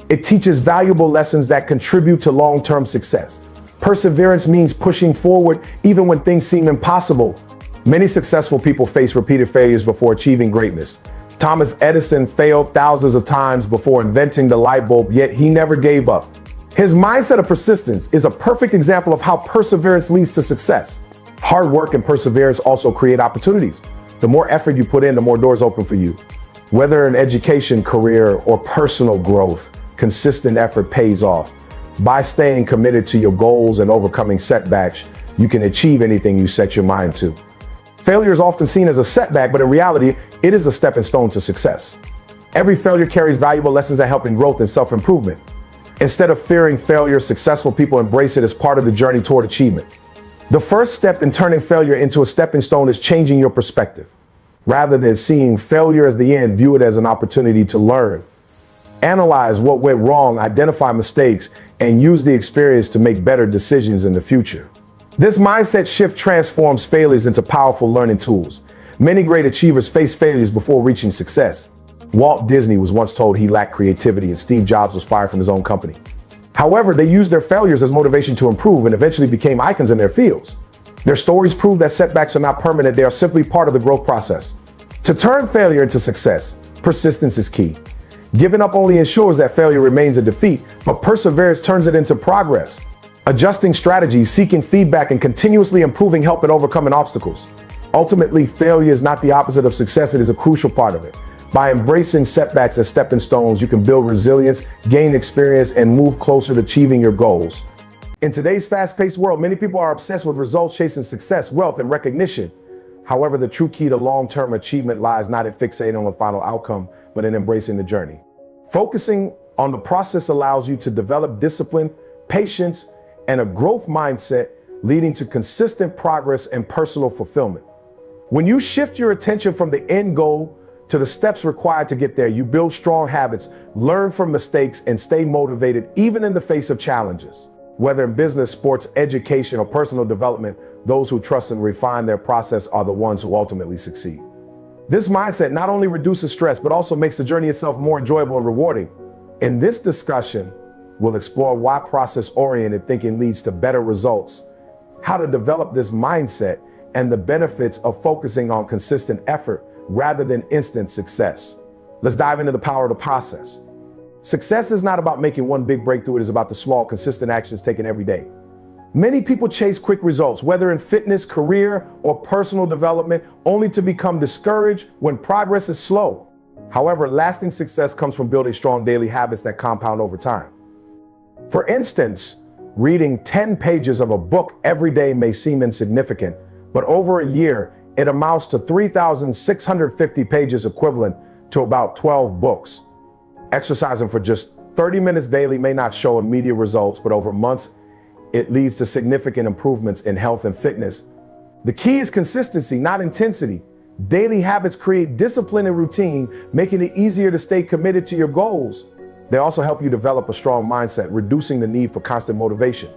It teaches valuable lessons that contribute to long-term success. Perseverance means pushing forward even when things seem impossible. Many successful people face repeated failures before achieving greatness. Thomas Edison failed thousands of times before inventing the light bulb, yet he never gave up. His mindset of persistence is a perfect example of how perseverance leads to success. Hard work and perseverance also create opportunities. The more effort you put in, the more doors open for you. Whether in education, career, or personal growth, consistent effort pays off. By staying committed to your goals and overcoming setbacks, you can achieve anything you set your mind to. Failure is often seen as a setback, but in reality, it is a stepping stone to success. Every failure carries valuable lessons that help in growth and self-improvement. Instead of fearing failure, successful people embrace it as part of the journey toward achievement. The first step in turning failure into a stepping stone is changing your perspective. Rather than seeing failure as the end, view it as an opportunity to learn. Analyze what went wrong, identify mistakes, and use the experience to make better decisions in the future. This mindset shift transforms failures into powerful learning tools. Many great achievers face failures before reaching success. Walt Disney was once told he lacked creativity, and Steve Jobs was fired from his own company. However, they used their failures as motivation to improve and eventually became icons in their fields. Their stories prove that setbacks are not permanent, they are simply part of the growth process. To turn failure into success, persistence is key. Giving up only ensures that failure remains a defeat, but perseverance turns it into progress. Adjusting strategies, seeking feedback, and continuously improving help in overcoming obstacles. Ultimately, failure is not the opposite of success, it is a crucial part of it. By embracing setbacks as stepping stones, you can build resilience, gain experience, and move closer to achieving your goals. In today's fast-paced world, many people are obsessed with results, chasing success, wealth, and recognition. However, the true key to long-term achievement lies not in fixating on the final outcome, but in embracing the journey. Focusing on the process allows you to develop discipline, patience, and a growth mindset, leading to consistent progress and personal fulfillment. When you shift your attention from the end goal to the steps required to get there, you build strong habits, learn from mistakes, and stay motivated even in the face of challenges. Whether in business, sports, education, or personal development, those who trust and refine their process are the ones who ultimately succeed. This mindset not only reduces stress, but also makes the journey itself more enjoyable and rewarding. In this discussion, we'll explore why process-oriented thinking leads to better results, how to develop this mindset, and the benefits of focusing on consistent effort rather than instant success. Let's dive into the power of the process. Success is not about making one big breakthrough, it is about the small, consistent actions taken every day. Many people chase quick results, whether in fitness, career, or personal development, only to become discouraged when progress is slow. However, lasting success comes from building strong daily habits that compound over time. For instance, reading 10 pages of a book every day may seem insignificant, but over a year, it amounts to 3,650 pages, equivalent to about 12 books. Exercising for just 30 minutes daily may not show immediate results, but over months, it leads to significant improvements in health and fitness. The key is consistency, not intensity. Daily habits create discipline and routine, making it easier to stay committed to your goals. They also help you develop a strong mindset, reducing the need for constant motivation.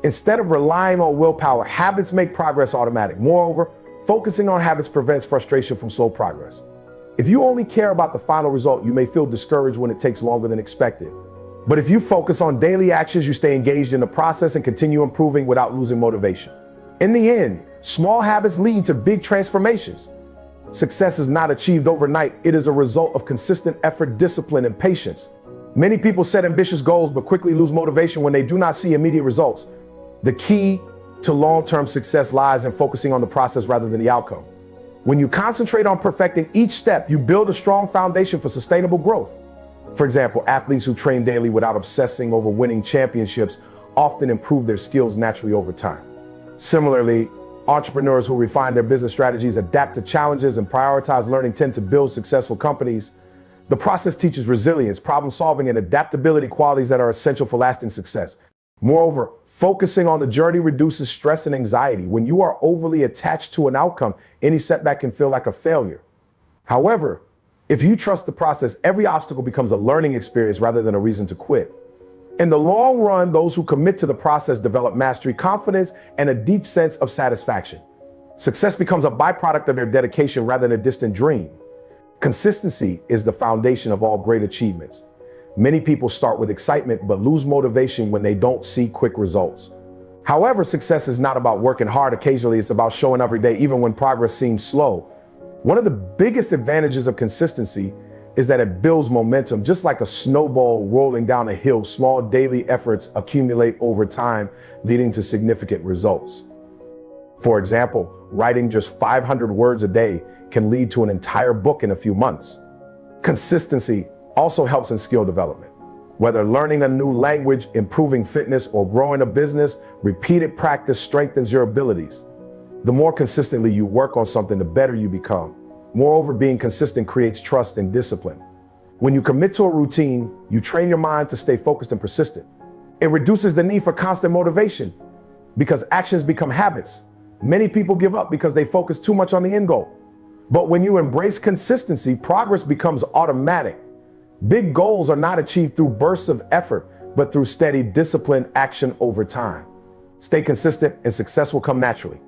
Instead of relying on willpower, habits make progress automatic. Moreover, focusing on habits prevents frustration from slow progress. If you only care about the final result, you may feel discouraged when it takes longer than expected. But if you focus on daily actions, you stay engaged in the process and continue improving without losing motivation. In the end, small habits lead to big transformations. Success is not achieved overnight. It is a result of consistent effort, discipline, and patience. Many people set ambitious goals but quickly lose motivation when they do not see immediate results. The key to long-term success lies in focusing on the process rather than the outcome. When you concentrate on perfecting each step, you build a strong foundation for sustainable growth. For example, athletes who train daily without obsessing over winning championships often improve their skills naturally over time. Similarly, entrepreneurs who refine their business strategies, adapt to challenges, and prioritize learning tend to build successful companies. The process teaches resilience, problem solving, and adaptability, qualities that are essential for lasting success. Moreover, focusing on the journey reduces stress and anxiety. When you are overly attached to an outcome, any setback can feel like a failure. However, if you trust the process, every obstacle becomes a learning experience rather than a reason to quit. In the long run, those who commit to the process develop mastery, confidence, and a deep sense of satisfaction. Success becomes a byproduct of their dedication rather than a distant dream. Consistency is the foundation of all great achievements. Many people start with excitement but lose motivation when they don't see quick results. However, success is not about working hard occasionally, it's about showing up every day even when progress seems slow. One of the biggest advantages of consistency is that it builds momentum. Just like a snowball rolling down a hill, small daily efforts accumulate over time, leading to significant results. For example, writing just 500 words a day can lead to an entire book in a few months. Consistency also helps in skill development. Whether learning a new language, improving fitness, or growing a business, repeated practice strengthens your abilities. The more consistently you work on something, the better you become. Moreover, being consistent creates trust and discipline. When you commit to a routine, you train your mind to stay focused and persistent. It reduces the need for constant motivation because actions become habits. Many people give up because they focus too much on the end goal. But when you embrace consistency, progress becomes automatic. Big goals are not achieved through bursts of effort, but through steady, disciplined action over time. Stay consistent and success will come naturally.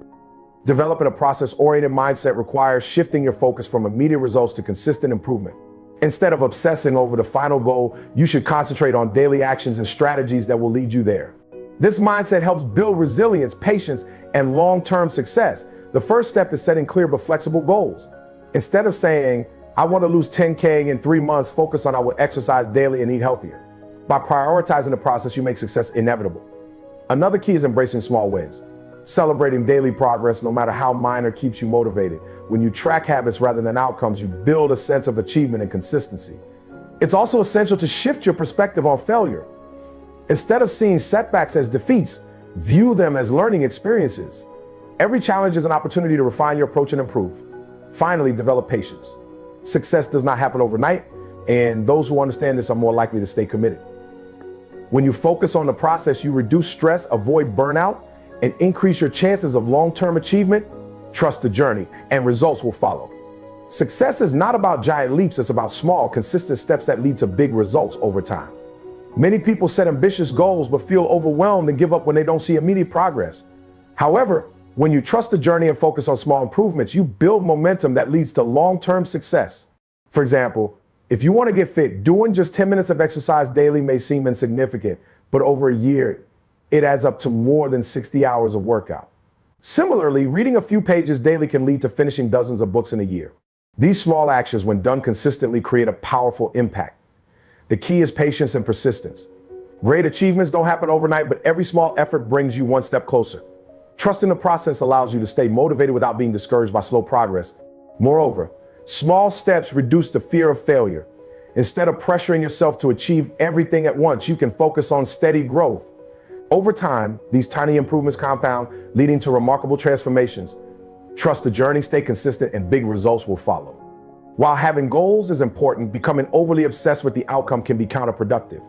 Developing a process-oriented mindset requires shifting your focus from immediate results to consistent improvement. Instead of obsessing over the final goal, you should concentrate on daily actions and strategies that will lead you there. This mindset helps build resilience, patience, and long-term success. The first step is setting clear but flexible goals. Instead of saying, I want to lose 10K in 3 months, focus on I will exercise daily and eat healthier. By prioritizing the process, you make success inevitable. Another key is embracing small wins. Celebrating daily progress, no matter how minor, keeps you motivated. When you track habits rather than outcomes, you build a sense of achievement and consistency. It's also essential to shift your perspective on failure. Instead of seeing setbacks as defeats, view them as learning experiences. Every challenge is an opportunity to refine your approach and improve. Finally, develop patience. Success does not happen overnight, and those who understand this are more likely to stay committed. When you focus on the process, you reduce stress, avoid burnout, and increase your chances of long-term achievement. Trust the journey, and results will follow. Success is not about giant leaps, it's about small, consistent steps that lead to big results over time. Many people set ambitious goals but feel overwhelmed and give up when they don't see immediate progress. However, when you trust the journey and focus on small improvements, you build momentum that leads to long-term success. For example, if you want to get fit, doing just 10 minutes of exercise daily may seem insignificant, but over a year, it adds up to more than 60 hours of workout. Similarly, reading a few pages daily can lead to finishing dozens of books in a year. These small actions, when done consistently, create a powerful impact. The key is patience and persistence. Great achievements don't happen overnight, but every small effort brings you one step closer. Trusting the process allows you to stay motivated without being discouraged by slow progress. Moreover, small steps reduce the fear of failure. Instead of pressuring yourself to achieve everything at once, you can focus on steady growth. Over time, these tiny improvements compound, leading to remarkable transformations. Trust the journey, stay consistent, and big results will follow. While having goals is important, becoming overly obsessed with the outcome can be counterproductive.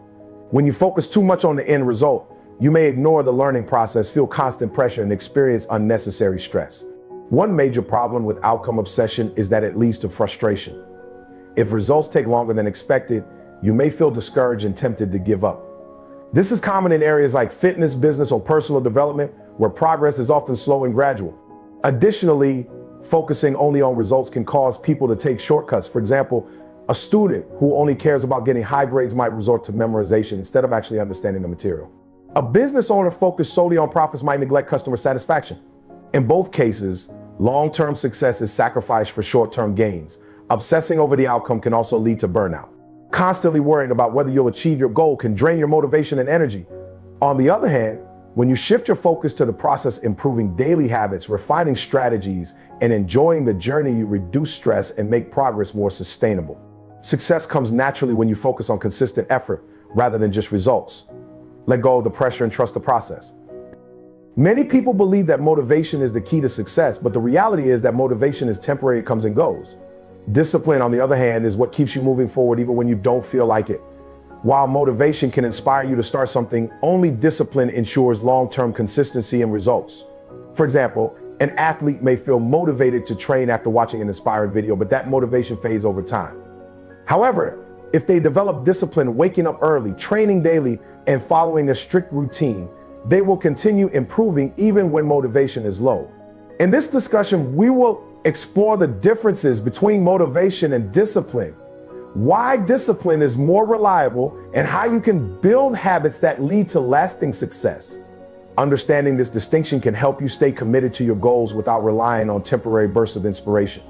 When you focus too much on the end result, you may ignore the learning process, feel constant pressure, and experience unnecessary stress. One major problem with outcome obsession is that it leads to frustration. If results take longer than expected, you may feel discouraged and tempted to give up. This is common in areas like fitness, business, or personal development, where progress is often slow and gradual. Additionally, focusing only on results can cause people to take shortcuts. For example, a student who only cares about getting high grades might resort to memorization instead of actually understanding the material. A business owner focused solely on profits might neglect customer satisfaction. In both cases, long-term success is sacrificed for short-term gains. Obsessing over the outcome can also lead to burnout. Constantly worrying about whether you'll achieve your goal can drain your motivation and energy. On the other hand, when you shift your focus to the process, improving daily habits, refining strategies, and enjoying the journey, you reduce stress and make progress more sustainable. Success comes naturally when you focus on consistent effort rather than just results. Let go of the pressure and trust the process. Many people believe that motivation is the key to success, but the reality is that motivation is temporary, it comes and goes. Discipline, on the other hand, is what keeps you moving forward even when you don't feel like it. While motivation can inspire you to start something, only discipline ensures long-term consistency and results. For example, an athlete may feel motivated to train after watching an inspiring video, but that motivation fades over time. However, if they develop discipline, waking up early, training daily, and following a strict routine, they will continue improving even when motivation is low. In this discussion, we will explore the differences between motivation and discipline. why discipline is more reliable, and how you can build habits that lead to lasting success. Understanding this distinction can help you stay committed to your goals without relying on temporary bursts of inspiration.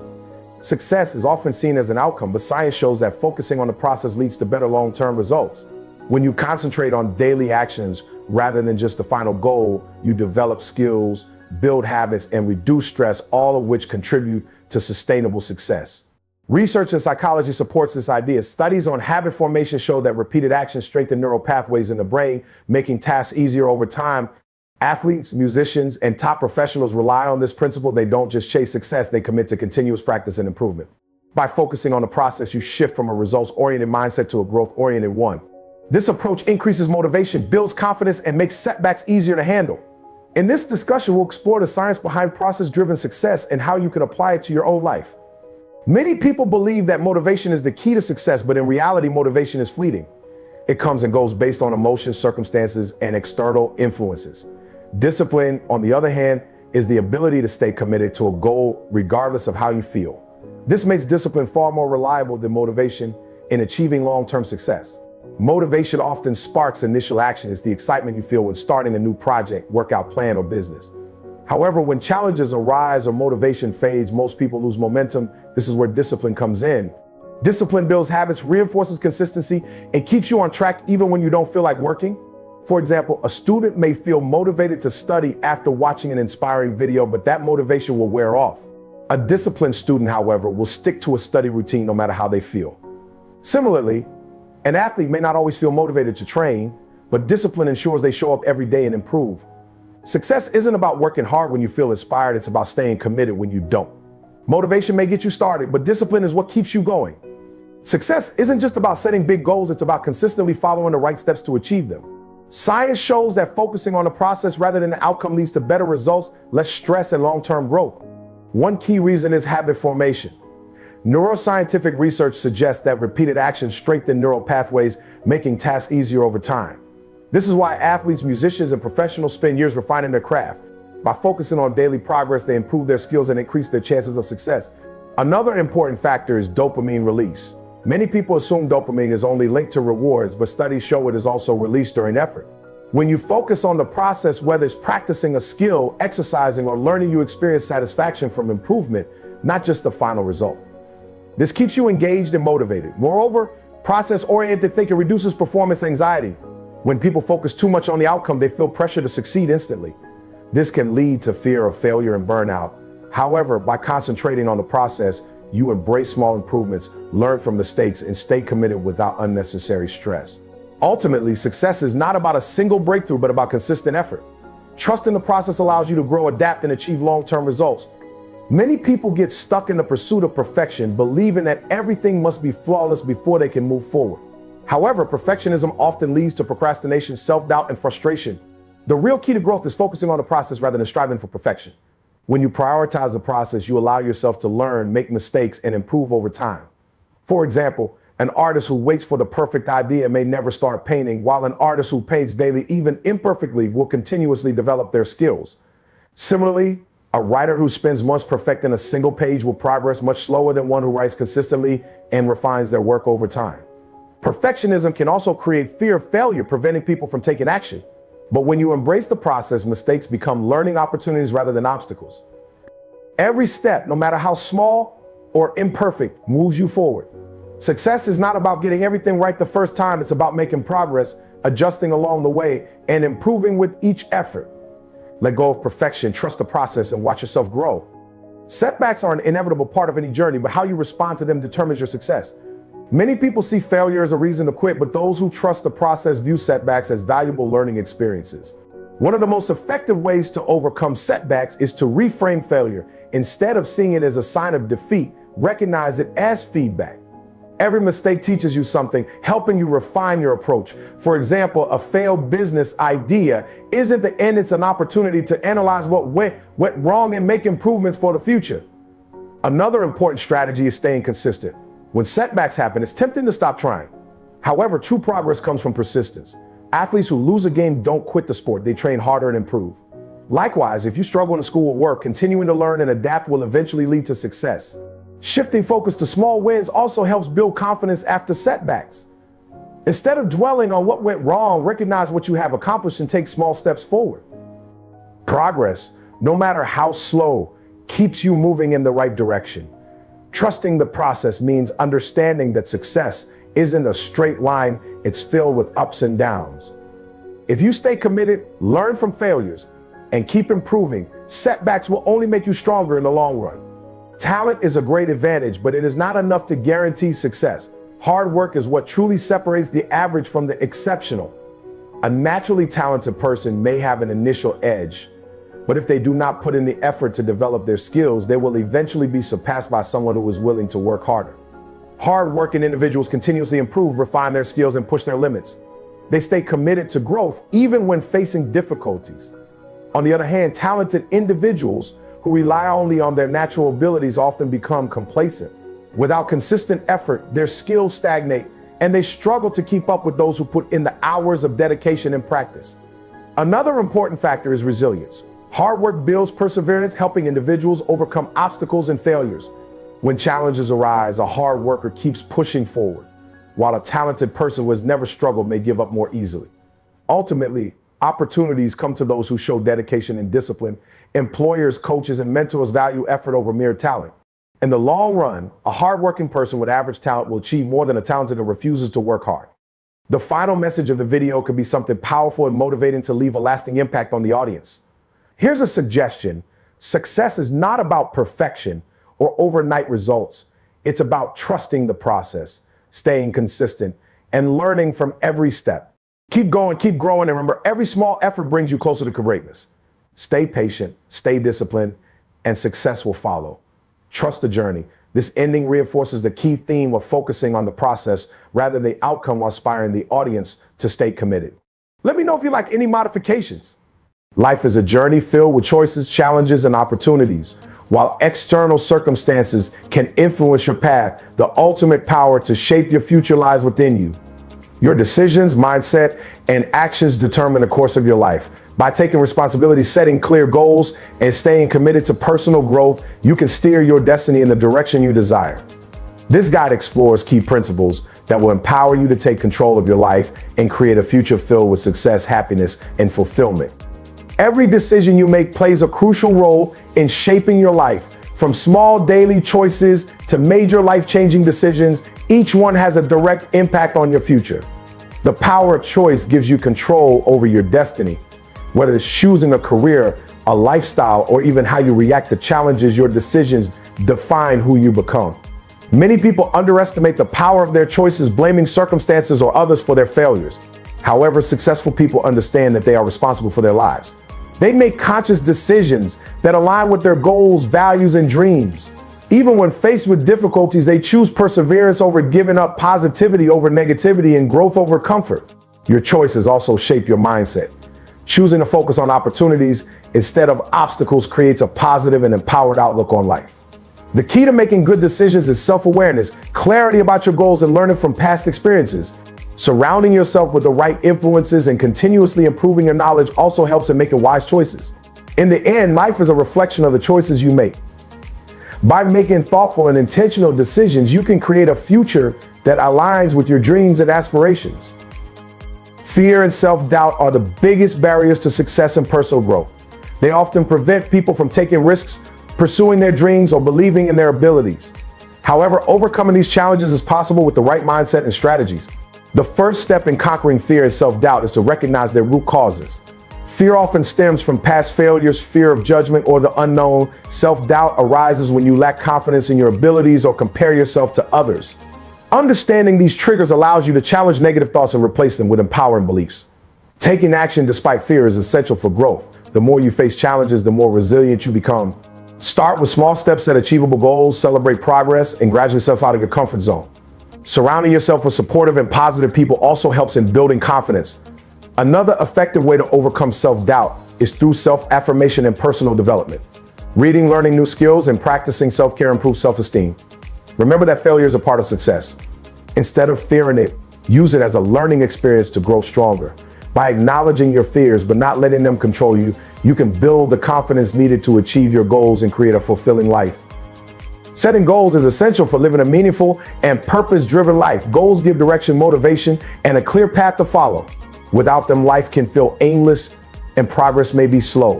Success is often seen as an outcome, but science shows that focusing on the process leads to better long-term results. When you concentrate on daily actions rather than just the final goal, you develop skills, build habits, and reduce stress, all of which contribute to sustainable success. Research in psychology supports this idea. Studies on habit formation show that repeated actions strengthen neural pathways in the brain, making tasks easier over time. Athletes, musicians, and top professionals rely on this principle. They don't just chase success, they commit to continuous practice and improvement. By focusing on the process, you shift from a results-oriented mindset to a growth-oriented one. This approach increases motivation, builds confidence, and makes setbacks easier to handle. In this discussion, we'll explore the science behind process-driven success and how you can apply it to your own life. Many people believe that motivation is the key to success, but in reality, motivation is fleeting. It comes and goes based on emotions, circumstances, and external influences. Discipline, on the other hand, is the ability to stay committed to a goal regardless of how you feel. This makes discipline far more reliable than motivation in achieving long-term success. Motivation often sparks initial action. It's the excitement you feel when starting a new project, workout plan, or business. However, when challenges arise or motivation fades, most people lose momentum. This is where discipline comes in. Discipline builds habits, reinforces consistency, and keeps you on track even when you don't feel like working. For example, a student may feel motivated to study after watching an inspiring video, but that motivation will wear off. A disciplined student, however, will stick to a study routine no matter how they feel. Similarly, an athlete may not always feel motivated to train, but discipline ensures they show up every day and improve. Success isn't about working hard when you feel inspired, it's about staying committed when you don't. Motivation may get you started, but discipline is what keeps you going. Success isn't just about setting big goals, it's about consistently following the right steps to achieve them. Science shows that focusing on the process rather than the outcome leads to better results, less stress, and long-term growth. One key reason is habit formation. Neuroscientific research suggests that repeated actions strengthen neural pathways, making tasks easier over time. This is why athletes, musicians, and professionals spend years refining their craft. By focusing on daily progress, they improve their skills and increase their chances of success. Another important factor is dopamine release. Many people assume dopamine is only linked to rewards, but studies show it is also released during effort. When you focus on the process, whether it's practicing a skill, exercising, or learning, you experience satisfaction from improvement, not just the final result. This keeps you engaged and motivated. Moreover, process-oriented thinking reduces performance anxiety. When people focus too much on the outcome, they feel pressure to succeed instantly. This can lead to fear of failure and burnout. However, by concentrating on the process, you embrace small improvements, learn from mistakes, and stay committed without unnecessary stress. Ultimately, success is not about a single breakthrough, but about consistent effort. Trusting the process allows you to grow, adapt, and achieve long-term results. Many people get stuck in the pursuit of perfection, believing that everything must be flawless before they can move forward. However, perfectionism often leads to procrastination, self-doubt, and frustration. The real key to growth is focusing on the process rather than striving for perfection. When you prioritize the process, you allow yourself to learn, make mistakes, and improve over time. For example, an artist who waits for the perfect idea may never start painting, while an artist who paints daily, even imperfectly, will continuously develop their skills. Similarly, a writer who spends months perfecting a single page will progress much slower than one who writes consistently and refines their work over time. Perfectionism can also create fear of failure, preventing people from taking action. But when you embrace the process, mistakes become learning opportunities rather than obstacles. Every step, no matter how small or imperfect, moves you forward. Success is not about getting everything right the first time. It's about making progress, adjusting along the way, and improving with each effort. Let go of perfection, trust the process, and watch yourself grow. Setbacks are an inevitable part of any journey, but how you respond to them determines your success. Many people see failure as a reason to quit, but those who trust the process view setbacks as valuable learning experiences. One of the most effective ways to overcome setbacks is to reframe failure. Instead of seeing it as a sign of defeat, recognize it as feedback. Every mistake teaches you something, helping you refine your approach. For example, a failed business idea isn't the end, it's an opportunity to analyze what went wrong and make improvements for the future. Another important strategy is staying consistent. When setbacks happen, it's tempting to stop trying. However, true progress comes from persistence. Athletes who lose a game don't quit the sport, they train harder and improve. Likewise, if you struggle in school or work, continuing to learn and adapt will eventually lead to success. Shifting focus to small wins also helps build confidence after setbacks. Instead of dwelling on what went wrong, recognize what you have accomplished and take small steps forward. Progress, no matter how slow, keeps you moving in the right direction. Trusting the process means understanding that success isn't a straight line, it's filled with ups and downs. If you stay committed, learn from failures, and keep improving, setbacks will only make you stronger in the long run. Talent is a great advantage, but it is not enough to guarantee success. Hard work is what truly separates the average from the exceptional. A naturally talented person may have an initial edge, but if they do not put in the effort to develop their skills, they will eventually be surpassed by someone who is willing to work harder. Hard-working individuals continuously improve, refine their skills, and push their limits. They stay committed to growth even when facing difficulties. On the other hand, talented individuals who rely only on their natural abilities often become complacent. Without consistent effort, their skills stagnate, and they struggle to keep up with those who put in the hours of dedication and practice. Another important factor is resilience. Hard work builds perseverance, helping individuals overcome obstacles and failures. When challenges arise, a hard worker keeps pushing forward, while a talented person who has never struggled may give up more easily. Ultimately, opportunities come to those who show dedication and discipline. Employers, coaches, and mentors value effort over mere talent. In the long run, a hardworking person with average talent will achieve more than a talented who refuses to work hard. The final message of the video could be something powerful and motivating to leave a lasting impact on the audience. Here's a suggestion. Success is not about perfection or overnight results. It's about trusting the process, staying consistent, and learning from every step. Keep going, keep growing, and remember, every small effort brings you closer to greatness. Stay patient, stay disciplined, and success will follow. Trust the journey. This ending reinforces the key theme of focusing on the process rather than the outcome while inspiring the audience to stay committed. Let me know if you like any modifications. Life is a journey filled with choices, challenges, and opportunities. While external circumstances can influence your path, the ultimate power to shape your future lies within you. Your decisions, mindset, and actions determine the course of your life. By taking responsibility, setting clear goals, and staying committed to personal growth, you can steer your destiny in the direction you desire. This guide explores key principles that will empower you to take control of your life and create a future filled with success, happiness, and fulfillment. Every decision you make plays a crucial role in shaping your life. From small daily choices to major life-changing decisions, each one has a direct impact on your future. The power of choice gives you control over your destiny. Whether it's choosing a career, a lifestyle, or even how you react to challenges, your decisions define who you become. Many people underestimate the power of their choices, blaming circumstances or others for their failures. However, successful people understand that they are responsible for their lives. They make conscious decisions that align with their goals, values, and dreams. Even when faced with difficulties, they choose perseverance over giving up, positivity over negativity, and growth over comfort. Your choices also shape your mindset. Choosing to focus on opportunities instead of obstacles creates a positive and empowered outlook on life. The key to making good decisions is self-awareness, clarity about your goals, and learning from past experiences. Surrounding yourself with the right influences and continuously improving your knowledge also helps in making wise choices. In the end, life is a reflection of the choices you make. By making thoughtful and intentional decisions, you can create a future that aligns with your dreams and aspirations. Fear and self-doubt are the biggest barriers to success and personal growth. They often prevent people from taking risks, pursuing their dreams, or believing in their abilities. However, overcoming these challenges is possible with the right mindset and strategies. The first step in conquering fear and self-doubt is to recognize their root causes. Fear often stems from past failures, fear of judgment, or the unknown. Self-doubt arises when you lack confidence in your abilities or compare yourself to others. Understanding these triggers allows you to challenge negative thoughts and replace them with empowering beliefs. Taking action despite fear is essential for growth. The more you face challenges, the more resilient you become. Start with small steps, set achievable goals, celebrate progress, and graduate yourself out of your comfort zone. Surrounding yourself with supportive and positive people also helps in building confidence. Another effective way to overcome self-doubt is through self-affirmation and personal development. Reading, learning new skills, and practicing self-care improves self-esteem. Remember that failure is a part of success. Instead of fearing it, use it as a learning experience to grow stronger. By acknowledging your fears but not letting them control you, you can build the confidence needed to achieve your goals and create a fulfilling life. Setting goals is essential for living a meaningful and purpose-driven life. Goals give direction, motivation, and a clear path to follow. Without them, life can feel aimless and progress may be slow.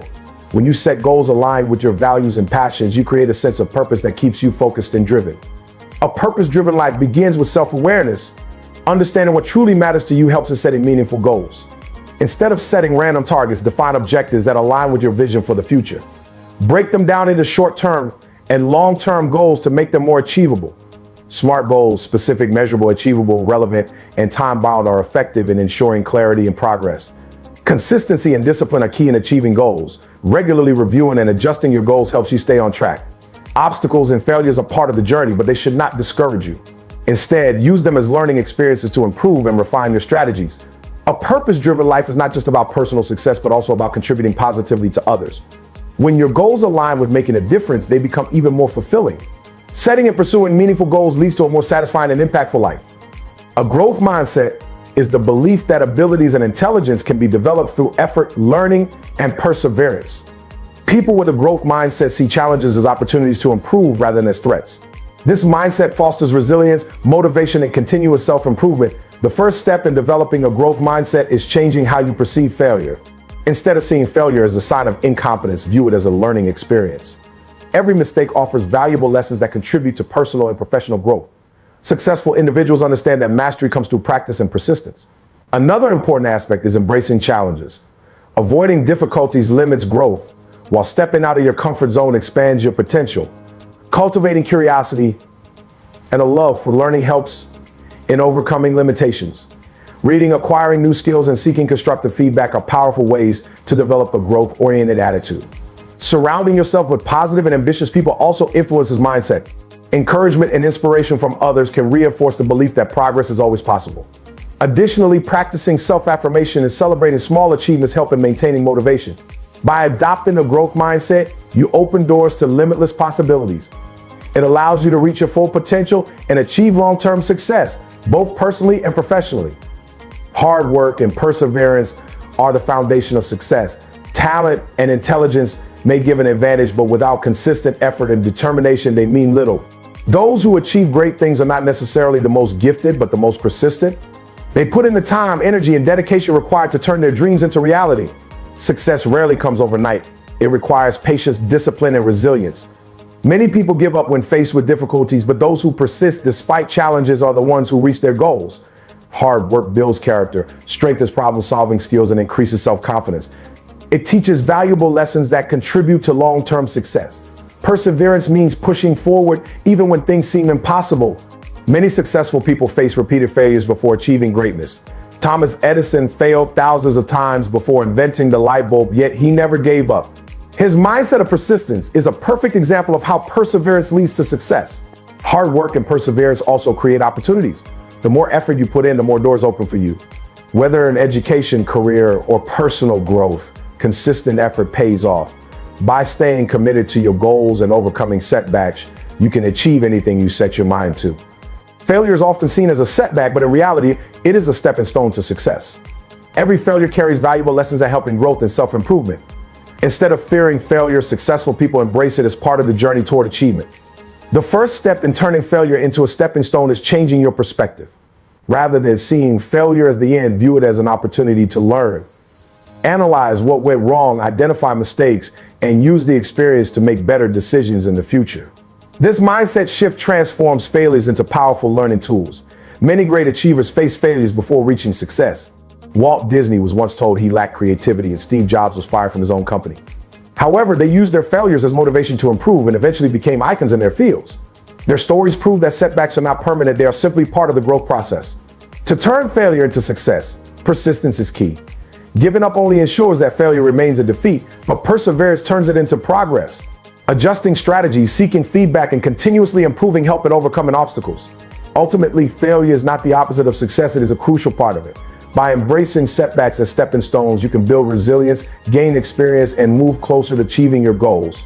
When you set goals aligned with your values and passions, you create a sense of purpose that keeps you focused and driven. A purpose-driven life begins with self-awareness. Understanding what truly matters to you helps in setting meaningful goals. Instead of setting random targets, define objectives that align with your vision for the future. Break them down into short-term and long-term goals to make them more achievable. SMART goals, specific, measurable, achievable, relevant, and time-bound, are effective in ensuring clarity and progress. Consistency and discipline are key in achieving goals. Regularly reviewing and adjusting your goals helps you stay on track. Obstacles and failures are part of the journey, but they should not discourage you. Instead, use them as learning experiences to improve and refine your strategies. A purpose-driven life is not just about personal success, but also about contributing positively to others. When your goals align with making a difference, they become even more fulfilling. Setting and pursuing meaningful goals leads to a more satisfying and impactful life. A growth mindset is the belief that abilities and intelligence can be developed through effort, learning, and perseverance. People with a growth mindset see challenges as opportunities to improve rather than as threats. This mindset fosters resilience, motivation, and continuous self-improvement. The first step in developing a growth mindset is changing how you perceive failure. Instead of seeing failure as a sign of incompetence, view it as a learning experience. Every mistake offers valuable lessons that contribute to personal and professional growth. Successful individuals understand that mastery comes through practice and persistence. Another important aspect is embracing challenges. Avoiding difficulties limits growth, while stepping out of your comfort zone expands your potential. Cultivating curiosity and a love for learning helps in overcoming limitations. Reading, acquiring new skills, and seeking constructive feedback are powerful ways to develop a growth-oriented attitude. Surrounding yourself with positive and ambitious people also influences mindset. Encouragement and inspiration from others can reinforce the belief that progress is always possible. Additionally, practicing self-affirmation and celebrating small achievements help in maintaining motivation. By adopting a growth mindset, you open doors to limitless possibilities. It allows you to reach your full potential and achieve long-term success, both personally and professionally. Hard work and perseverance are the foundation of success. Talent and intelligence may give an advantage, but without consistent effort and determination, they mean little. Those who achieve great things are not necessarily the most gifted, but the most persistent. They put in the time, energy, and dedication required to turn their dreams into reality. Success rarely comes overnight. It requires patience, discipline, and resilience. Many people give up when faced with difficulties, but those who persist despite challenges are the ones who reach their goals. Hard work builds character, strengthens problem-solving skills, and increases self-confidence. It teaches valuable lessons that contribute to long-term success. Perseverance means pushing forward even when things seem impossible. Many successful people face repeated failures before achieving greatness. Thomas Edison failed thousands of times before inventing the light bulb, yet he never gave up. His mindset of persistence is a perfect example of how perseverance leads to success. Hard work and perseverance also create opportunities. The more effort you put in, the more doors open for you. Whether in education, career, or personal growth, consistent effort pays off. By staying committed to your goals and overcoming setbacks, you can achieve anything you set your mind to. Failure is often seen as a setback, but in reality, it is a stepping stone to success. Every failure carries valuable lessons that help in growth and self-improvement. Instead of fearing failure, successful people embrace it as part of the journey toward achievement. The first step in turning failure into a stepping stone is changing your perspective. Rather than seeing failure as the end, view it as an opportunity to learn. Analyze what went wrong, identify mistakes, and use the experience to make better decisions in the future. This mindset shift transforms failures into powerful learning tools. Many great achievers face failures before reaching success. Walt Disney was once told he lacked creativity, and Steve Jobs was fired from his own company. However, they used their failures as motivation to improve and eventually became icons in their fields. Their stories prove that setbacks are not permanent, they are simply part of the growth process. To turn failure into success, persistence is key. Giving up only ensures that failure remains a defeat, but perseverance turns it into progress. Adjusting strategies, seeking feedback, and continuously improving help in overcoming obstacles. Ultimately, failure is not the opposite of success, it is a crucial part of it. By embracing setbacks as stepping stones, you can build resilience, gain experience, and move closer to achieving your goals.